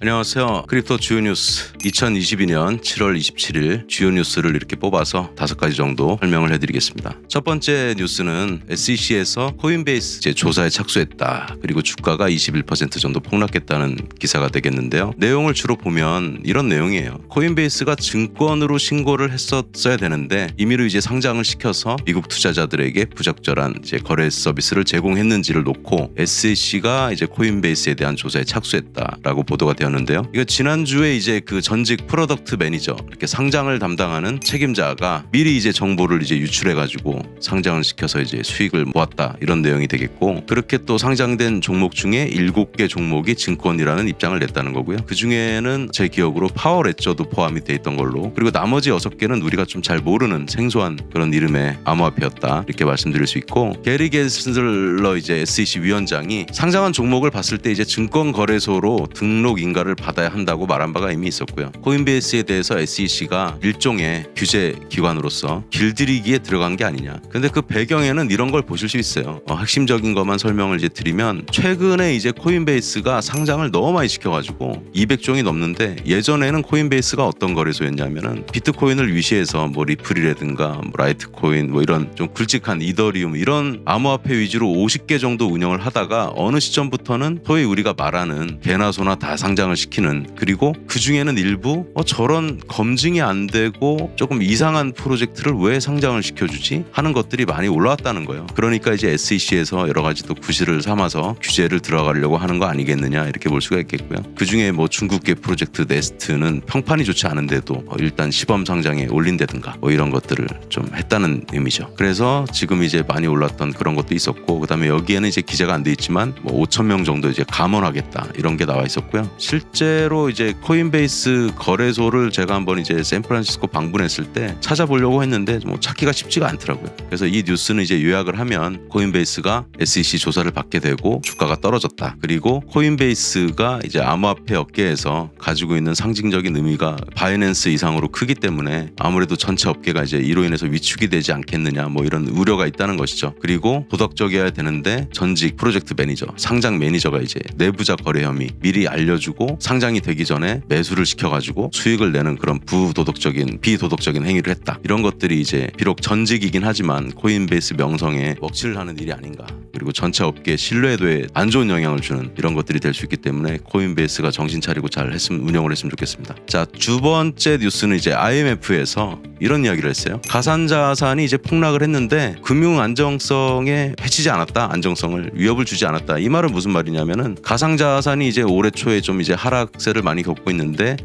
안녕하세요. 크립토 주요 뉴스 2022년 7월 27일 주요 뉴스를 이렇게 뽑아서 5가지 정도 설명을 해드리겠습니다. 첫 번째 뉴스는 SEC에서 코인베이스 조사에 착수했다. 그리고 주가가 21% 정도 폭락했다는 기사가 되겠는데요. 내용을 주로 보면 이런 내용이에요. 코인베이스가 증권으로 신고를 했었어야 되는데 임의로 상장을 시켜서 미국 투자자들에게 부적절한 거래 서비스를 제공했는지를 놓고 SEC가 코인베이스에 대한 조사에 착수했다라고 보도가 되었는데요. 이거 지난주에 그 전직 프로덕트 매니저 이렇게 상장을 담당하는 책임자가 미리 정보를 유출해가지고 상장을 시켜서 수익을 모았다 이런 내용이 되겠고, 그렇게 또 상장된 종목 중에 7개 종목이 증권이라는 입장을 냈다는 거고요. 그 중에는 제 기억으로 파워레저도 포함이 돼 있던 걸로, 그리고 나머지 6개는 우리가 좀 잘 모르는 생소한 그런 이름의 암호화폐였다 이렇게 말씀드릴 수 있고, 게리 겟슬러 SEC 위원장이 상장한 종목을 봤을 때 증권거래소로 등록 인가를 받아야 한다고 말한 바가 이미 있었고요. 코인베이스에 대해서 SEC가 일종의 규제 기관으로서 길들이기에 들어간 게 아니냐. 근데 그 배경에는 이런 걸 보실 수 있어요. 핵심적인 것만 설명을 드리면, 최근에 코인베이스가 상장을 너무 많이 시켜가지고 200종이 넘는데, 예전에는 코인베이스가 어떤 거래소였냐면은 비트코인을 위시해서 리플이라든가 라이트코인 이런 좀 굵직한 이더리움 이런 암호화폐 위주로 50개 정도 운영을 하다가 어느 시점부터는 소위 우리가 말하는 개나 소나 다 상장을 시키는, 그리고 그 중에는 일부 저런 검증이 안 되고 조금 이상한 프로젝트를 왜 상장을 시켜주지 하는 것들이 많이 올라왔다는 거예요. 그러니까 SEC에서 여러 가지 또 구실을 삼아서 규제를 들어가려고 하는 거 아니겠느냐 이렇게 볼 수가 있겠고요. 그 중에 중국계 프로젝트 네스트는 평판이 좋지 않은데도 일단 시범 상장에 올린다든가 이런 것들을 좀 했다는 의미죠. 그래서 지금 많이 올랐던 그런 것도 있었고, 그다음에 여기에는 기재가 안 돼 있지만 5,000명 정도 감원하겠다 이런 게 나와 있었고요. 실제로 코인베이스 거래소를 제가 한번 샌프란시스코 방문했을 때 찾아보려고 했는데 찾기가 쉽지가 않더라고요. 그래서 이 뉴스는 요약을 하면, 코인베이스가 SEC 조사를 받게 되고 주가가 떨어졌다. 그리고 코인베이스가 암호화폐 업계에서 가지고 있는 상징적인 의미가 바이낸스 이상으로 크기 때문에 아무래도 전체 업계가 이로 인해서 위축이 되지 않겠느냐 이런 우려가 있다는 것이죠. 그리고 도덕적이어야 되는데 전직 프로젝트 매니저, 상장 매니저가 내부자 거래 혐의 미리 알려주고 상장이 되기 전에 매수를 시켜가지고 수익을 내는 그런 비도덕적인 행위를 했다. 이런 것들이 비록 전직이긴 하지만 코인베이스 명성에 먹칠을 하는 일이 아닌가. 그리고 전체 업계 신뢰도에 안 좋은 영향을 주는 이런 것들이 될 수 있기 때문에 코인베이스가 정신 차리고 잘 운영을 했으면 좋겠습니다. 자, 두 번째 뉴스는 IMF에서 이런 이야기를 했어요. 가상자산이 폭락을 했는데 금융 안정성에 해치지 않았다. 안정성을 위협을 주지 않았다. 이 말은 무슨 말이냐면은, 가상자산이 올해 초에 좀 하락세를 많이 겪고 있는데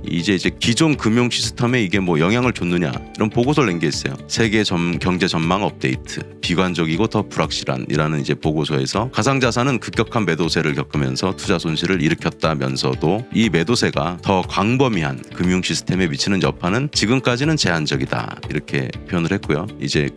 기존 금융 시스템에 이게 영향을 줬느냐 이런 보고서를 낸 게 있어요. 세계 경제 전망 업데이트, 비관적이고 더 불확실한이라는 보고서에서 가상자산은 급격한 매도세를 겪으면서 투자 손실을 일으켰다면서도 이 매도세가 더 광범위한 금융 시스템에 미치는 여파는 지금까지는 제한적이다 이렇게 표현을 했고요.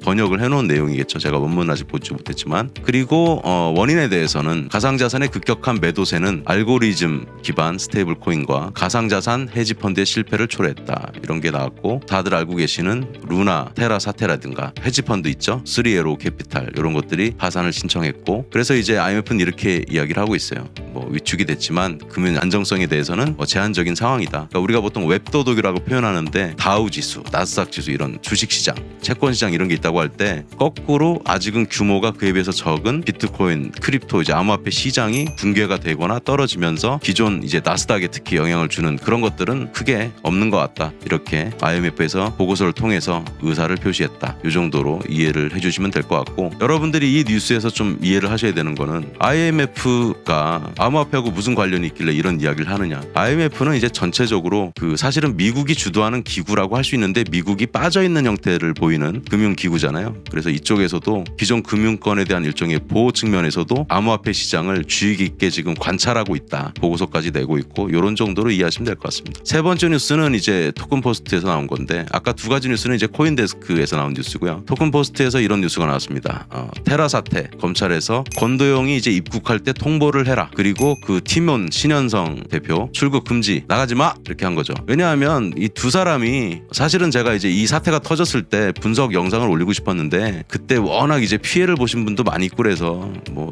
번역을 해놓은 내용이겠죠. 제가 원문은 아직 보지 못했지만. 그리고 원인에 대해서는 가상자산의 급격한 매도세는 알고리즘 기반 스테이블 코인과 가상자산 헤지펀드의 실패를 초래했다 이런 게 나왔고, 다들 알고 계시는 루나, 테라 사태라든가 헤지펀드 있죠. 3에로 캐피탈 이런 것들이 파산을 신청했고, 그래서 IMF는 이렇게 이야기를 하고 있어요. 위축이 됐지만 금융 안정성에 대해서는 제한적인 상황이다. 그러니까 우리가 보통 웹도덕이라고 표현하는데, 다우 지수, 나스닥 지수 이런 주식시장, 채권시장 이런 게 있다고 할 때 거꾸로 아직은 규모가 그에 비해서 적은 비트코인, 크립토 암호화폐 시장이 붕괴가 되거나 떨어지면서 기존 나스닥에 특히 영향을 주는 그런 것들은 크게 없는 것 같다. 이렇게 IMF에서 보고서를 통해서 의사를 표시했다. 이 정도로 이해를 해주시면 될 것 같고, 여러분들이 이 뉴스에서 좀 이해를 하셔야 되는 거는, IMF가 암호화폐하고 무슨 관련이 있길래 이런 이야기를 하느냐. IMF는 전체적으로 사실은 미국이 주도하는 기구라고 할 수 있는데 미국이 빠져있는 형태를 보이는 금융기구잖아요. 그래서 이쪽에서도 기존 금융권에 대한 일종의 보호 측면에서도 암호화폐 시장을 주의 깊게 지금 관찰하고 있다. 보고서까지 내고 있고, 이런 정도로 이해하시면 될 것 같습니다. 세 번째 뉴스는 토큰포스트에서 나온 건데, 아까 두 가지 뉴스는 코인데스크에서 나온 뉴스고요. 토큰포스트에서 이런 뉴스가 나왔습니다. 테라 사태, 검찰에서 권도영이 입국할 때 통보를 해라. 그리고 티몬 신현성 대표 출국 금지, 나가지 마 이렇게 한 거죠. 왜냐하면 이 두 사람이, 사실은 제가 이 사태가 터졌을 때 분석 영상을 올리고 싶었는데, 그때 워낙 피해를 보신 분도 많이 있고 그래서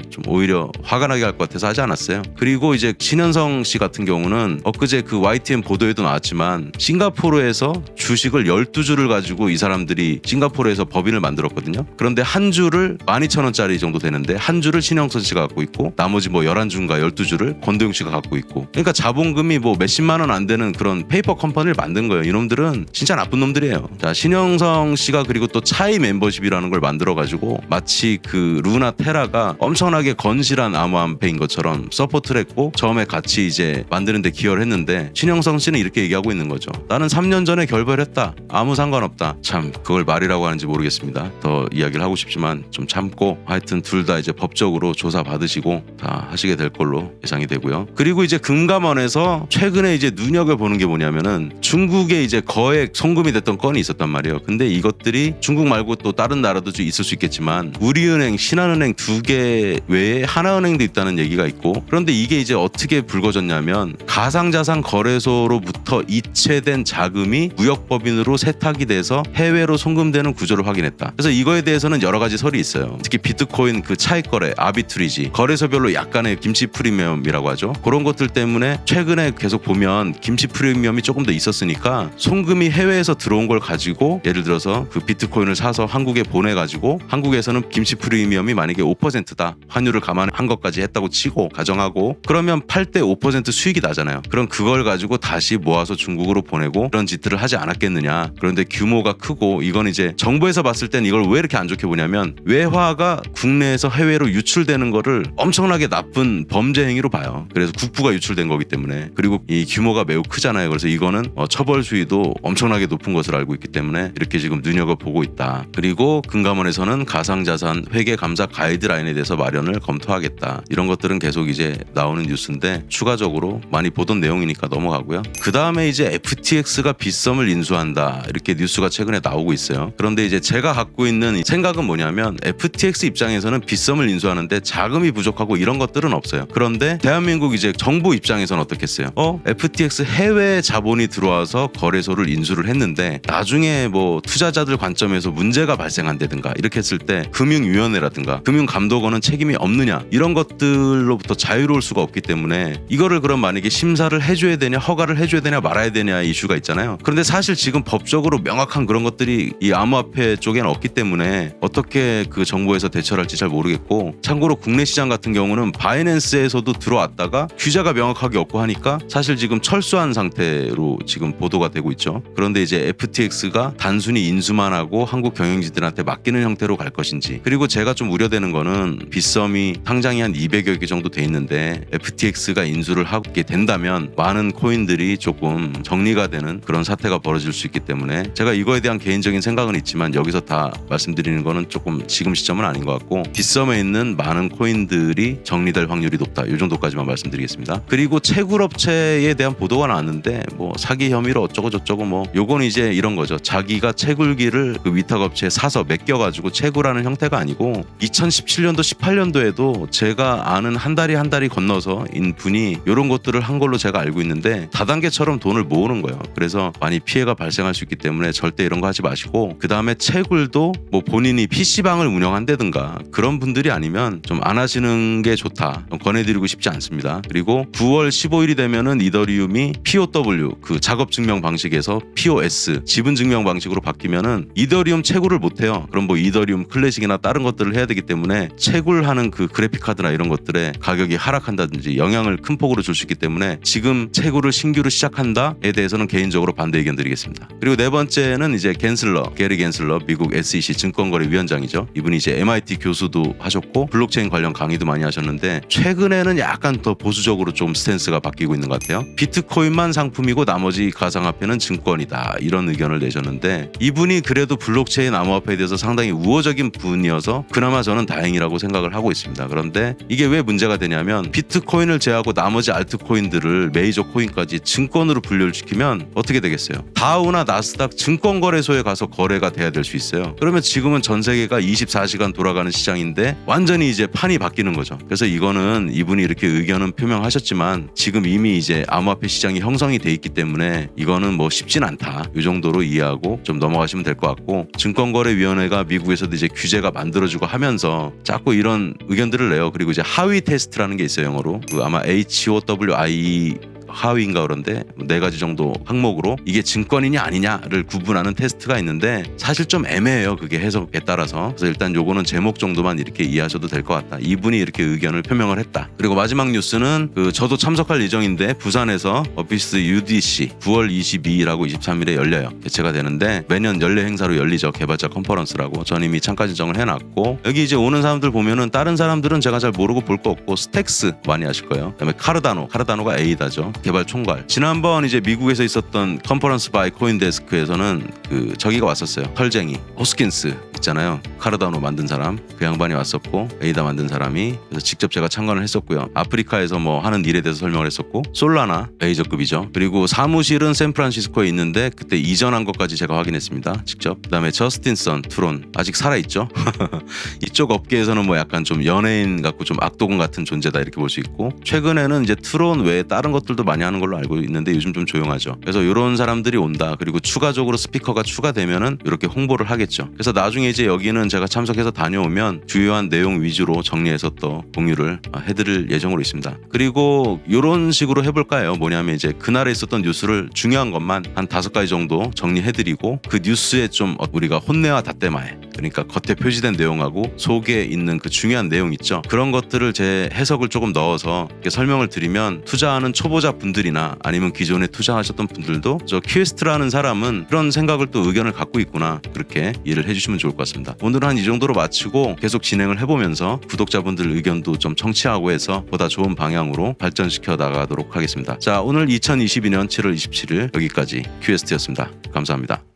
좀 오히려 화가 나게 할 것 같아서 하지 않았어요. 그리고 신현성 씨 같은 경우 경우는 엊그제 그 YTN 보도에도 나왔지만 싱가포르에서 주식을 12주를 가지고 이 사람들이 싱가포르에서 법인을 만들었거든요. 그런데 한 주를 12,000원짜리 정도 되는데 한 주를 신영선 씨가 갖고 있고 나머지 뭐 11주인가 12주를 권도영 씨가 갖고 있고, 그러니까 자본금이 뭐 몇십만 원 안 되는 그런 페이퍼 컴퍼니를 만든 거예요. 이놈들은 진짜 나쁜 놈들이에요. 자, 신영성 씨가 그리고 또 차이 멤버십이라는 걸 만들어가지고 마치 그 루나 테라가 엄청나게 건실한 암호화폐인 것처럼 서포트를 했고 처음에 같이 이제 만드는데 기여를 했는데, 신영성 씨는 이렇게 얘기하고 있는 거죠. 나는 3년 전에 결별했다. 아무 상관없다. 참 그걸 말이라고 하는지 모르겠습니다. 더 이야기를 하고 싶지만 좀 참고, 하여튼 둘 다 이제 법적으로 조사 받으시고 다 하시게 될 걸로 예상이 되고요. 그리고 이제 금감원에서 최근에 이제 눈여겨보는 게 뭐냐면은 중국에 이제 거액 송금이 됐던 건이 있었단 말이에요. 근데 이것들이 중국 말고 또 다른 나라도 좀 있을 수 있겠지만 우리은행, 신한은행 2개 외에 하나은행도 있다는 얘기가 있고, 그런데 이게 이제 어떻게 불거졌냐면 가상자산 거래소로부터 이체된 자금이 무역법인으로 세탁이 돼서 해외로 송금되는 구조를 확인했다. 그래서 이거에 대해서는 여러 가지 설이 있어요. 특히 비트코인 그 차익 거래, 아비트리지, 거래소별로 약간의 김치 프리미엄이라고 하죠. 그런 것들 때문에 최근에 계속 보면 김치 프리미엄이 조금 더 있었으니까 송금이 해외에서 들어온 걸 가지고 예를 들어서 그 비트코인을 사서 한국에 보내가지고 한국에서는 김치 프리미엄이 만약에 5%다. 환율을 감안한 것까지 했다고 치고 가정하고, 그러면 팔 때 5% 수익이 나잖아요. 그럼 그걸 가지고 다시 모아서 중국으로 보내고 그런 짓들을 하지 않았겠느냐. 그런데 규모가 크고, 이건 이제 정부에서 봤을 땐 이걸 왜 이렇게 안 좋게 보냐면 외화가 국내에서 해외로 유출되는 거를 엄청나게 나쁜 범죄 행위로 봐요. 그래서 국부가 유출된 거기 때문에, 그리고 이 규모가 매우 크잖아요. 그래서 이거는 처벌 수위도 엄청나게 높은 것으로 알고 있기 때문에 이렇게 지금 눈여겨보고 있다. 그리고 금감원에서는 가상자산 회계 감사 가이드라인에 대해서 마련을 검토하겠다. 이런 것들은 계속 이제 나오는 뉴스인데 추가적으로 많이 보던 내용이니까 넘어가고요. 그 다음에 이제 FTX가 빗썸을 인수한다, 이렇게 뉴스가 최근에 나오고 있어요. 그런데 이제 제가 갖고 있는 생각은 뭐냐면 FTX 입장에서는 빗썸을 인수하는데 자금이 부족하고 이런 것들은 없어요. 그런데 대한민국 이제 정부 입장에서는 어떻겠어요? FTX 해외 자본이 들어와서 거래소를 인수를 했는데 나중에 뭐 투자자들 관점에서 문제가 발생한다든가 이렇게 했을 때 금융위원회라든가 금융감독원은 책임이 없느냐, 이런 것들로부터 자유로울 수가 없기 때문에 이거를 그럼 만약에 심사를 해줘야 되냐, 허가를 해줘야 되냐 말아야 되냐 이슈가 있잖아요. 그런데 사실 지금 법적으로 명확한 그런 것들이 이 암호화폐 쪽에는 없기 때문에 어떻게 그 정부에서 대처를 할지 잘 모르겠고, 참고로 국내 시장 같은 경우는 바이낸스에서도 들어왔다가 규제가 명확하게 없고 하니까 사실 지금 철수한 상태로 지금 보도가 되고 있죠. 그런데 이제 FTX가 단순히 인수만 하고 한국 경영진들한테 맡기는 형태로 갈 것인지, 그리고 제가 좀 우려되는 거는 빗썸이 상장이 한 200여 개 정도 돼 있는데 FTX가 인수를 하게 된다면 많은 코인들이 조금 정리가 되는 그런 사태가 벌어질 수 있기 때문에 제가 이거에 대한 개인적인 생각은 있지만 여기서 다 말씀드리는 거는 조금 지금 시점은 아닌 것 같고, 빗썸에 있는 많은 코인들이 정리될 확률이 높다, 이 정도까지만 말씀드리겠습니다. 그리고 채굴업체에 대한 보도가 나왔는데 뭐 사기 혐의로 어쩌고 저쩌고, 뭐 요건 이제 이런 거죠. 자기가 채굴기를 그 위탁업체에 사서 맡겨가지고 채굴하는 형태가 아니고 2017년도 18년도에도 제가 아는 한 달이 건너서 인 분이 이런 것들을 한 걸로 제가 알고 있는데 다단계처럼 돈을 모으는 거예요. 그래서 많이 피해가 발생할 수 있기 때문에 절대 이런 거 하지 마시고, 그 다음에 채굴도 뭐 본인이 PC방을 운영한다든가 그런 분들이 아니면 좀 안 하시는 게 좋다, 권해드리고 싶지 않습니다. 그리고 9월 15일이 되면은 이더리움이 POW 그 작업 증명 방식에서 POS 지분 증명 방식으로 바뀌면은 이더리움 채굴을 못해요. 그럼 뭐 이더리움 클래식이나 다른 것들을 해야 되기 때문에 채굴하는 그 그래픽 카드나 이런 것들의 가격이 하락한다든지 영향을 큰 폭으로 줄 수 있기 때문에 지금 채굴을 신규로 시작한다에 대해서는 개인적으로 반대 의견 드리겠습니다. 그리고 네 번째는 이제 게리 겐슬러, 미국 SEC 증권거래위원장이죠. 이분이 이제 MIT 교수도 하셨고 블록체인 관련 강의도 많이 하셨는데 최근에는 약간 더 보수적으로 좀 스탠스가 바뀌고 있는 것 같아요. 비트코인만 상품이고 나머지 가상화폐는 증권이다, 이런 의견을 내셨는데, 이분이 그래도 블록체인 암호화폐에 대해서 상당히 우호적인 분이어서 그나마 저는 다행이라고 생각을 하고 있습니다. 그런데 이게 왜 문제가 되냐면 비트코인을 제외하고 나머지 알트코인들을 메이저 코인까지 증권으로 분류를 시키면 어떻게 되겠어요? 다우나 나스닥 증권거래소에 가서 거래가 돼야 될 수 있어요. 그러면 지금은 전 세계가 24시간 돌아가는 시장인데 완전히 이제 판이 바뀌는 거죠. 그래서 이거는 이분이 이렇게 의견은 표명하셨지만 지금 이미 이제 암호화폐 시장이 형성이 돼 있기 때문에 이거는 뭐 쉽진 않다, 이 정도로 이해하고 좀 넘어가시면 될 것 같고, 증권거래위원회가 미국에서도 이제 규제가 만들어지고 하면서 자꾸 이런 의견들을 내요. 그리고 이제 하위 테스트라는 게 있어요, 영어로. 그 아마 HOWIE 하위인가 그런데 4가지 정도 항목으로 이게 증권이냐 아니냐를 구분하는 테스트가 있는데 사실 좀 애매해요. 그게 해석에 따라서. 그래서 일단 요거는 제목 정도만 이렇게 이해하셔도 될 것 같다. 이분이 이렇게 의견을 표명을 했다. 그리고 마지막 뉴스는 저도 참석할 예정인데 부산에서 오피스 UDC 9월 22일하고 23일에 열려요. 개최가 되는데 매년 연례 행사로 열리죠. 개발자 컨퍼런스라고. 전 이미 참가 지정을 해놨고 여기 이제 오는 사람들 보면은 다른 사람들은 제가 잘 모르고 볼 거 없고 스택스 많이 아실 거예요. 그다음에 카르다노가 에이다죠. 개발 총괄. 지난번 이제 미국에서 있었던 컨퍼런스 바이 코인데스크에서는 저기가 왔었어요. 털쟁이 호스킨스 있잖아요. 카르다노 만든 사람 그 양반이 왔었고 에이다 만든 사람이 그래서 직접 제가 참관을 했었고요. 아프리카에서 뭐 하는 일에 대해서 설명을 했었고 솔라나 메이저급이죠. 그리고 사무실은 샌프란시스코에 있는데 그때 이전한 것까지 제가 확인했습니다. 직접. 그다음에 저스틴선 투론 아직 살아있죠. 이쪽 업계에서는 뭐 약간 좀 연예인 같고 좀 악도군 같은 존재다 이렇게 볼 수 있고 최근에는 이제 트론 외에 다른 것들도 많이 하는 걸로 알고 있는데 요즘 좀 조용하죠. 그래서 이런 사람들이 온다. 그리고 추가적으로 스피커가 추가되면은 이렇게 홍보를 하겠죠. 그래서 나중에 이제 여기는 제가 참석해서 다녀오면 주요한 내용 위주로 정리해서 또 공유를 해드릴 예정으로 있습니다. 그리고 이런 식으로 해볼까 해요. 뭐냐면 이제 그날에 있었던 뉴스를 중요한 것만 한 5가지 정도 정리해드리고 그 뉴스에 좀 우리가 혼내와 닷대마에 그러니까 겉에 표시된 내용하고 속에 있는 그 중요한 내용 있죠. 그런 것들을 제 해석을 조금 넣어서 이렇게 설명을 드리면 투자하는 초보자 분들이나 아니면 기존에 투자하셨던 분들도 저 퀘스트라는 사람은 그런 생각을 또 의견을 갖고 있구나 그렇게 이해를 해주시면 좋을 것 같습니다. 오늘은 한 이 정도로 마치고 계속 진행을 해보면서 구독자분들 의견도 좀 청취하고 해서 보다 좋은 방향으로 발전시켜 나가도록 하겠습니다. 자, 오늘 2022년 7월 27일 여기까지 퀘스트였습니다. 감사합니다.